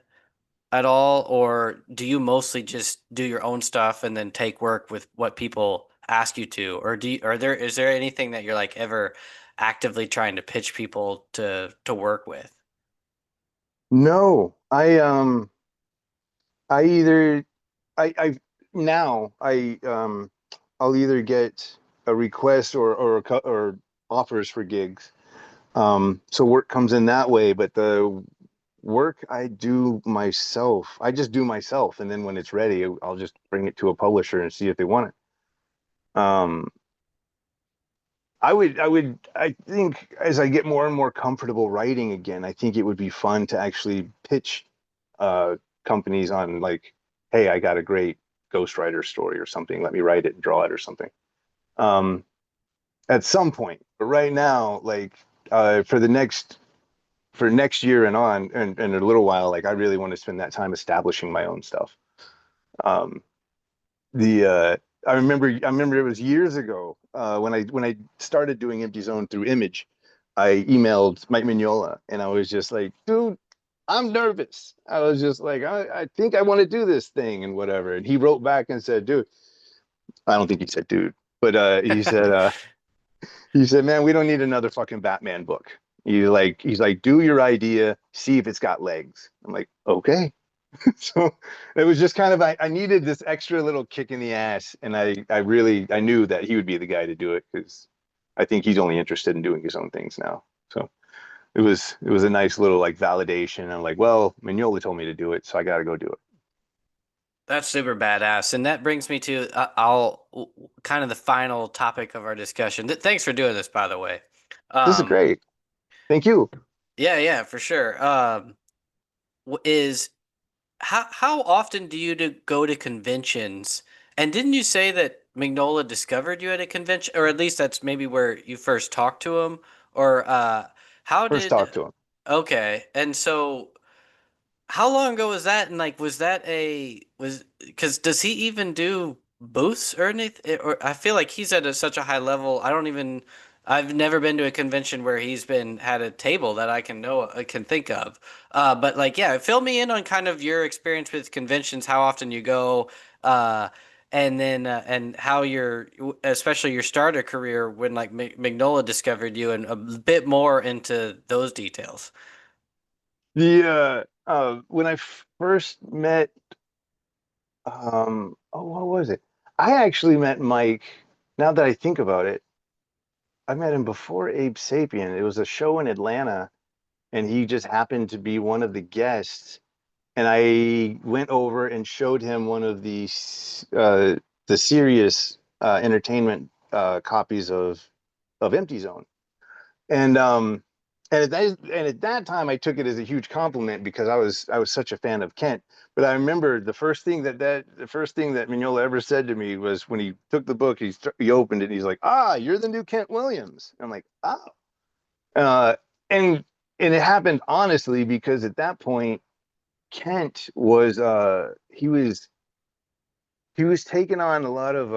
at all, or do you mostly just do your own stuff and then take work with what people ask you to, or is there anything that you're like ever actively trying to pitch people to work with?
No, I either I now I'll either get a request or offers for gigs. So work comes in that way, but the work I do myself, I just do myself, and then when it's ready, I'll just bring it to a publisher and see if they want it. I think as I get more and more comfortable writing again, I think it would be fun to actually pitch uh companies on like hey, I got a great ghostwriter story or something. Let me write it and draw it or something. Um, at some point, but right now, like for the next year and on, and a little while, like I really want to spend that time establishing my own stuff. Um, the I remember it was years ago when I started doing Empty Zone through Image. I emailed Mike Mignola and I was just like, dude, I'm nervous. I was just like, I think I want to do this thing and whatever. And he wrote back and said, dude, I don't think he said dude, but he said, man, we don't need another fucking Batman book. He's like, do your idea, see if it's got legs. I'm like, okay. So it was just kind of I needed this extra little kick in the ass, and I knew that he would be the guy to do it because I think he's only interested in doing his own things now. So it was a nice little like validation. I'm like, well, Mignola told me to do it, so I got to go do it.
That's super badass. And that brings me to I'll kind of the final topic of our discussion. Thanks for doing this, by the way.
This is
Um,
great. Thank you.
yeah, yeah, for sure. Is how often do you go to conventions? And didn't you say that Mignola discovered you at a convention, or at least that's maybe where you first talked to him? Or how
First
did?
talk to him.
Okay, and so how long ago was that? And like, was that was because does he even do booths or anything? Or I feel like he's at such a high level. I don't even. I've never been to a convention where he's been had a table that I can think of. But like, yeah, fill me in on kind of your experience with conventions, how often you go, uh, and then and how your especially your starter career when like Mignola discovered you, and a bit more into those details.
When I first met, oh, what was it? I actually met Mike. Now that I think about it, I met him before Abe Sapien. It was a show in Atlanta, and he just happened to be one of the guests. And I went over and showed him one of the serious entertainment copies of Empty Zone. And at that time I took it as a huge compliment because I was such a fan of Kent. But I remember the first thing that Mignola ever said to me was when he took the book, he opened it, and he's like, "Ah, you're the new Kent Williams." I'm like, "Oh." Uh, and and it happened honestly because at that point Kent was taking on a lot of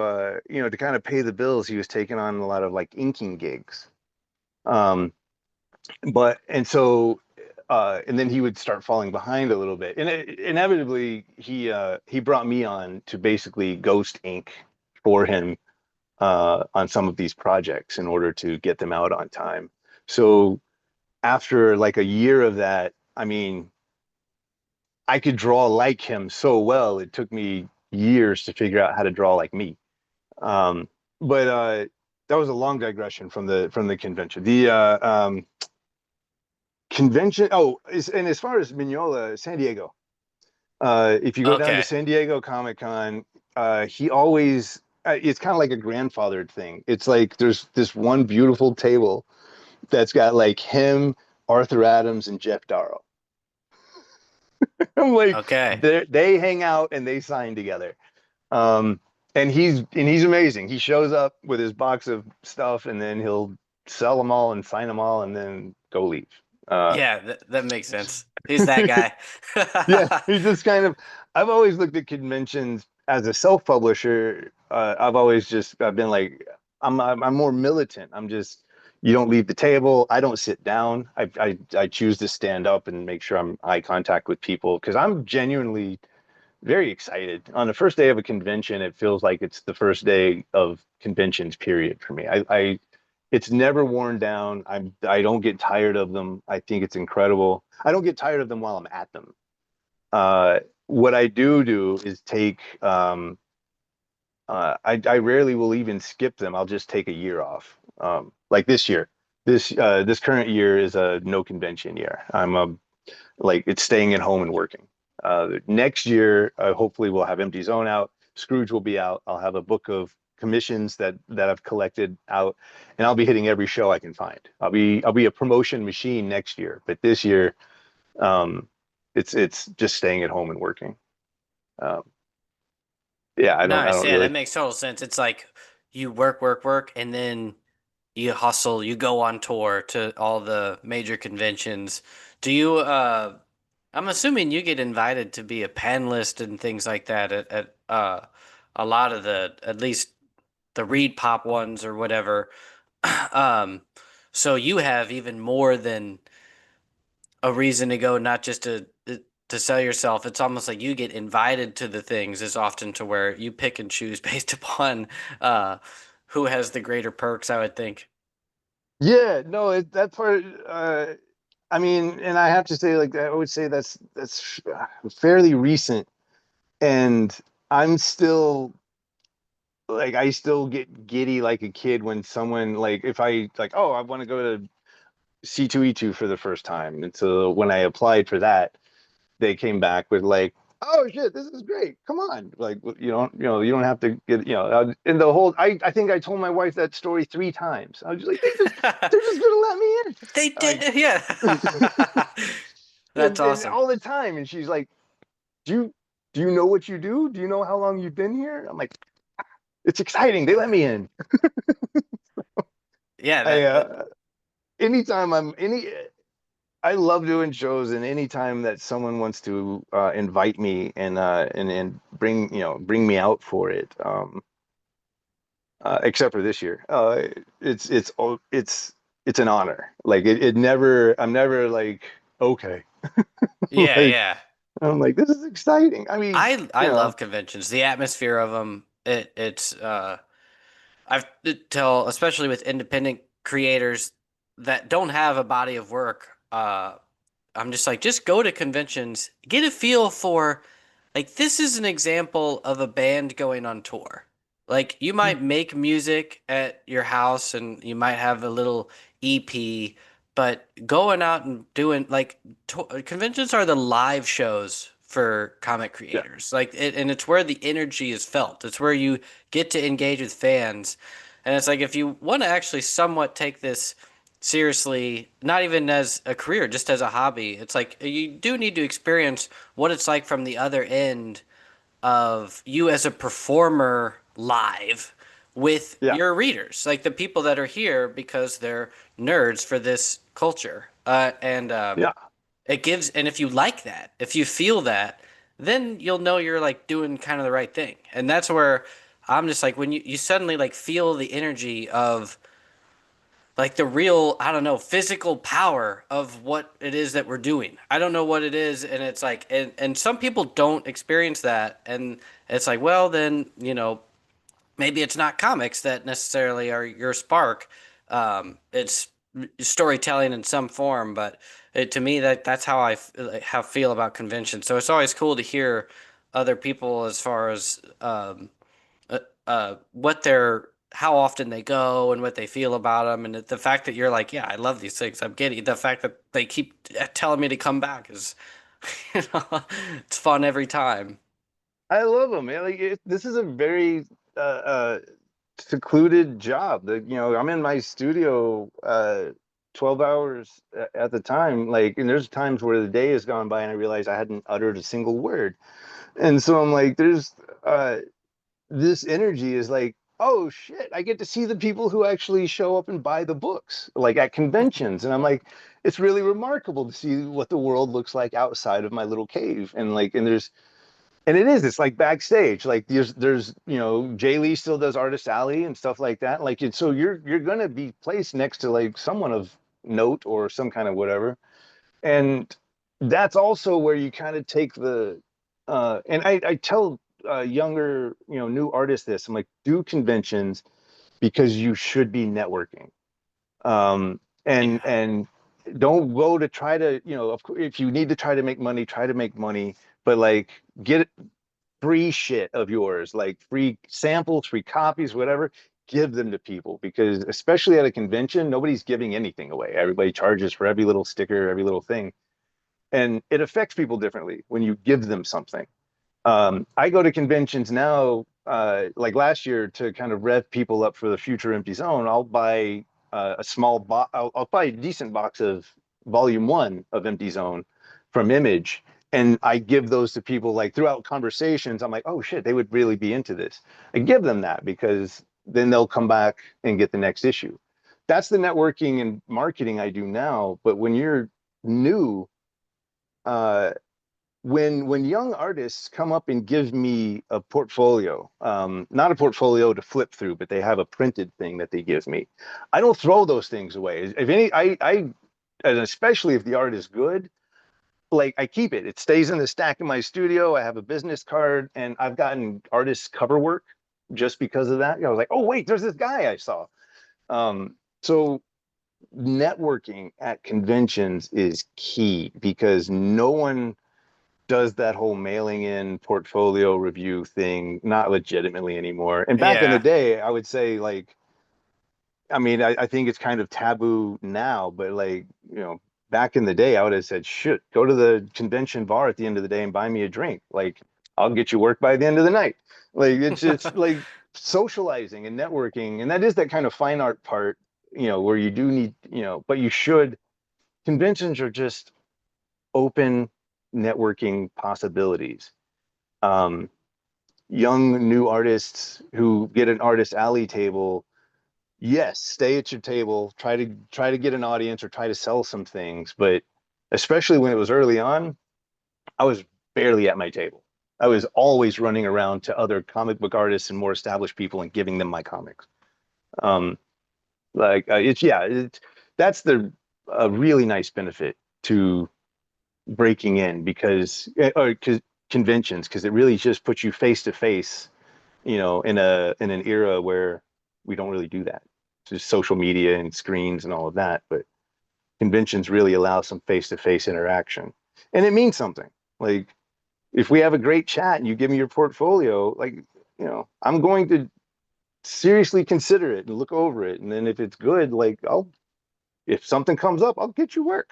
to kind of pay the bills. He was taking on a lot of like inking gigs. Um, but and so and then he would start falling behind a little bit. And inevitably he brought me on to basically ghost ink for him on some of these projects in order to get them out on time. So after like a year of that, I mean, I could draw like him so well. It took me years to figure out how to draw like me. But that was a long digression from the convention. The convention. Oh, and as far as Mignola, San Diego. If you go down to
Okay.
San Diego Comic Con, he always. It's kind of like a grandfathered thing. It's like there's this one beautiful table that's got like him, Arthur Adams, and Jeff Darrow. I'm like,
Okay.
they hang out and they sign together. Um, and he's amazing. He shows up with his box of stuff, and then he'll sell them all and sign them all, and then go leave. Uh,
Yeah, that makes sense. He's that guy.
yeah, he just kind of. I've always looked at conventions as a self-publisher. I've been like, I'm more militant. I'm just, you don't leave the table. I don't sit down. I choose to stand up and make sure I'm eye contact with people because I'm genuinely very excited. On the first day of a convention, it feels like it's the first day of conventions, period, for me. It's never worn down. I don't get tired of them. I think it's incredible. I don't get tired of them while I'm at them. What I do is take, I rarely will even skip them. I'll just take a year off. Like this year, this current year is a no convention year. Like it's staying at home and working. Next year, hopefully we'll have Empty Zone out. Scrooge will be out. I'll have a book of commissions that I've collected out, and I'll be hitting every show I can find. I'll be a promotion machine next year, but this year, um, it's just staying at home and working. Um, Yeah, I
Nice.
don't
Yeah, that
really.
makes total sense. It's like you work, work, work, and then you hustle, you go on tour to all the major conventions. Do you I'm assuming you get invited to be a panelist and things like that at a lot of the at least the Reed Pop ones or whatever. Um so you have even more than a reason to go, not just to sell yourself. It's almost like you get invited to the things as often to where you pick and choose based upon uh who has the greater perks, I would think.
Yeah, no, that part. I mean, and I have to say, like, I would say that's fairly recent, and I'm still like, I still get giddy like a kid when someone like, if I like, oh, I want to go to C2E2 for the first time, and so when I applied for that, they came back with like, oh shit, this is great. Come on, like you don't have to get and the whole I think I told my wife that story 3 times. I was just like, they're just gonna let me in,
They
like.
did, yeah. That's
And
awesome.
all the time. And she's like, "Do you do you know what you do? Do you know how long you've been here?" I'm like, "It's exciting. They let me in."
Yeah,
I
that
anytime I'm any I love doing shows, and anytime that someone wants to invite me and bring bring me out for it, except for this year, it's an honor. Like it never I'm never like, okay.
yeah,
Like
yeah.
I'm like, this is exciting. I mean,
I love conventions. The atmosphere of them. It's I've tell especially with independent creators that don't have a body of work. I'm just like, just go to conventions, get a feel for, like, this is an example of a band going on tour. Like, you might make music at your house and you might have a little EP, but going out and doing, like, conventions are the live shows for comic
yeah,
creators. And it's where the energy is felt. It's where you get to engage with fans. And it's like, if you want to actually somewhat take this seriously, not even as a career, just as a hobby. It's like you do need to experience what it's like from the other end of you as a performer live with
yeah,
your readers, like the people that are here because they're nerds for this culture. And
yeah.
it gives, and if you like that, if you feel that, then you'll know you're like doing kind of the right thing. And that's where I'm just like, when you suddenly like feel the energy of like the real, I don't know, physical power of what it is that we're doing. I don't know what it is, and it's like, and some people don't experience that, and it's like, well, then, maybe it's not comics that necessarily are your spark. It's storytelling in some form, but to me, that's how how I feel about conventions. So it's always cool to hear other people as far as what they're how often they go and what they feel about them, and the fact that you're like, yeah, I love these things. I'm getting the fact that they keep telling me to come back is, you know, it's fun every time.
I love them, man. Like this is a very secluded job. I'm in my studio 12 hours at the time. Like, and there's times where the day has gone by and I realize I hadn't uttered a single word. And so I'm like, there's uh, this energy is like, oh shit, I get to see the people who actually show up and buy the books, like at conventions. And I'm like, it's really remarkable to see what the world looks like outside of my little cave. And like, and it's like backstage. Like there's Jay Lee still does Artist Alley and stuff like that. Like so you're gonna be placed next to like someone of note or some kind of whatever. And that's also where you kind of take the and I tell younger, new artists this. I'm like, do conventions because you should be networking.
Yeah.
And don't go to try to, of course, if you need to try to make money, but like get free shit of yours, like free samples, free copies, whatever. Give them to people because, especially at a convention, nobody's giving anything away. Everybody charges for every little sticker, every little thing, and it affects people differently when you give them something. I go to conventions now, like last year, to kind of rev people up for the future Empty Zone. I'll buy a small box. I'll buy a decent box of Volume 1 of Empty Zone from Image, and I give those to people like throughout conversations. I'm like, oh shit, they would really be into this. I give them that because then they'll come back and get the next issue. That's the networking and marketing I do now. But when you're new, uh, when young artists come up and give me a portfolio, not a portfolio to flip through, but they have a printed thing that they give me, I don't throw those things away. If any, and especially if the art is good, like I keep it. It stays in the stack in my studio. I have a business card, and I've gotten artist cover work just because of that. I was like, oh wait, there's this guy I saw. So networking at conventions is key because no one does that whole mailing in portfolio review thing not legitimately anymore. And back in the
Yeah.
day, I would say like, I mean, I think it's kind of taboo now, but like, back in the day, I would have said, shit, go to the convention bar at the end of the day and buy me a drink. Like, I'll get you work by the end of the night. Like, it's just like socializing and networking. And that is that kind of fine art part, where you do need, but you should, conventions are just open networking possibilities. Um, Young new artists who get an artist alley table, yes, stay at your table, try to get an audience or try to sell some things, but especially when it was early on, I was barely at my table. I was always running around to other comic book artists and more established people and giving them my comics. Um, it's yeah, that's the a really nice benefit to breaking in because or conventions because it really just puts you face to face, in an era where we don't really do that. It's just social media and screens and all of that, but conventions really allow some face-to-face interaction. And it means something. Like if we have a great chat and you give me your portfolio, like, I'm going to seriously consider it and look over it. And then if it's good, like if something comes up, I'll get you work.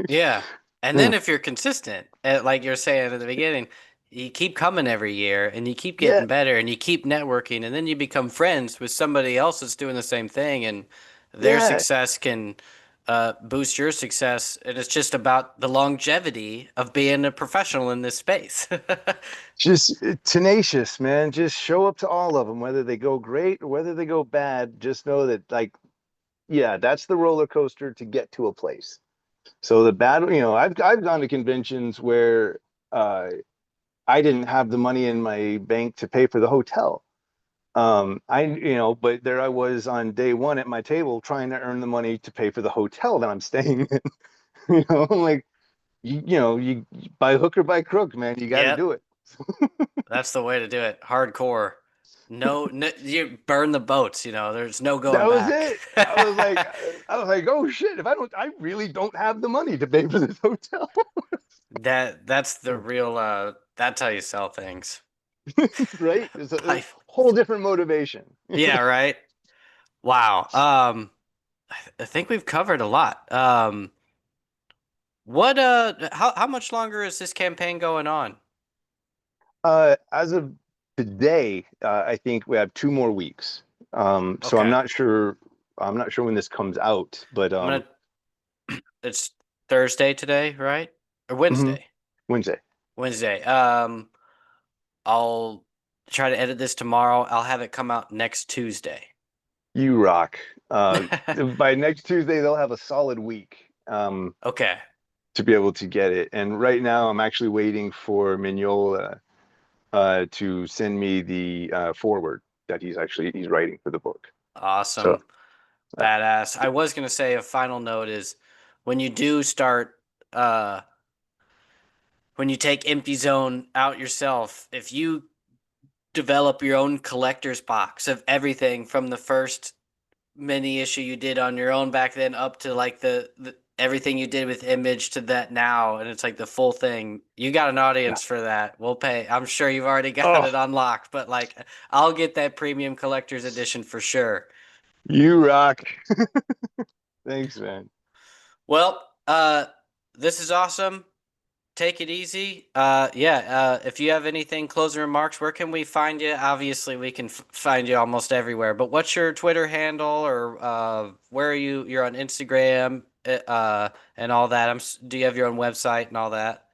Yeah. And then if you're consistent, like you're saying at the beginning, you keep coming every year and you keep
Yeah,
getting better and you keep networking and then you become friends with somebody else that's doing the same thing and their
yeah.
success can boost your success. And it's just about the longevity of being a professional in this space.
Just tenacious, man. Just show up to all of them, whether they go great or whether they go bad. Just know that, like, yeah, that's the roller coaster to get to a place. So the battle, I've gone to conventions where uh, I didn't have the money in my bank to pay for the hotel. But there I was on day one at my table trying to earn the money to pay for the hotel that I'm staying in. I'm like, you by hook or by crook, man, you got to
Yep.
do it.
That's the way to do it. Hardcore. No, no, you burn the boats, there's no
That
going
was
back.
it. I was like, oh shit, if I really don't have the money to pay for this hotel.
That's the real that's how you sell things.
Right? It's a
By
whole different motivation.
yeah, right. Wow. I think we've covered a lot. What how much longer is this campaign going on?
As of today, I think we have 2 more weeks. So I'm
Okay.
not sure. I'm not sure when this comes out, but
I'm gonna it's Thursday today, right? Or
mhm,
Wednesday.
Wednesday.
Wednesday. I'll try to edit this tomorrow. I'll have it come out next Tuesday.
You rock. Uh, by next Tuesday, they'll have a solid week
Okay.
to be able to get it. And right now, I'm actually waiting for Mignola to send me the forward that he's writing for the book. So
Awesome.
uh,
Badass. I was gonna say a final note is when you do start uh when you take Empty Zone out yourself, if you develop your own collector's box of everything from the first mini issue you did on your own back then up to like the everything you did with Image to that now, and it's like the full thing. You got an
yeah.
audience for that. We'll pay. I'm sure you've already got
Oh,
it unlocked, but like I'll get that premium collector's edition for sure.
you rock. Thanks, man.
Well, this is awesome. Take it easy. Yeah. If you have anything closing remarks, where can we find you? Obviously, we can find you almost everywhere. But what's your Twitter handle, or where are you? You're on Instagram, and all that. Do you have your own website and all that?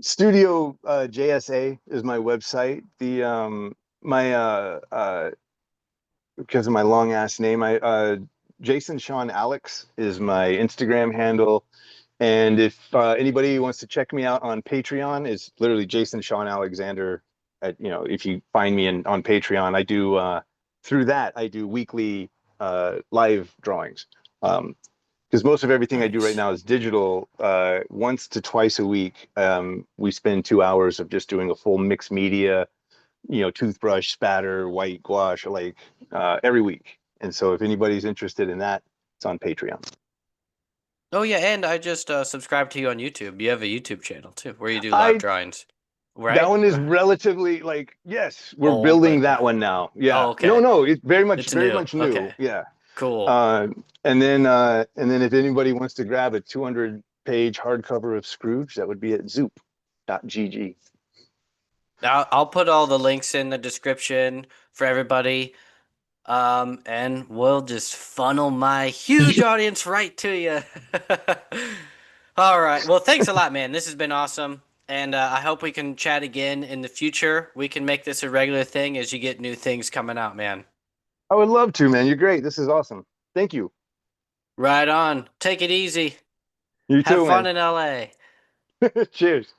Studio JSA is my website. The my because of my long ass name, I Jason Shawn Alex is my Instagram handle. And if anybody wants to check me out on Patreon, is literally Jason Shawn Alexander. If you find me on Patreon, I do through that I do weekly live drawings. Because most of everything I do right
Nice.
now is digital. Once to twice a week, we spend 2 hours of just doing a full mixed media, toothbrush, spatter, white gouache, like every week. And so if anybody's interested in that, it's on Patreon.
Oh yeah, and I just subscribed to you on YouTube. You have a YouTube channel too, where you do live
I
drawings,
That
right?
one is relatively like, yes, we're
Old,
building
but
that one now.
oh,
Yeah. No,
okay.
no, it's
It's
very
new.
much new.
Okay,
Yeah.
cool.
Uh, and then if anybody wants to grab a 200-page hardcover of Scrooge, that would be at zoop.gg.
I'll put all the links in the description for everybody. And we'll just funnel my huge audience right to you. All right. Well, thanks a lot, man. This has been awesome. And I hope we can chat again in the future. We can make this a regular thing as you get new things coming out, man.
I would love to, man. You're great. This is awesome. Thank you.
Right on. Take it easy.
You
Have
too,
fun
man.
in LA.
Cheers.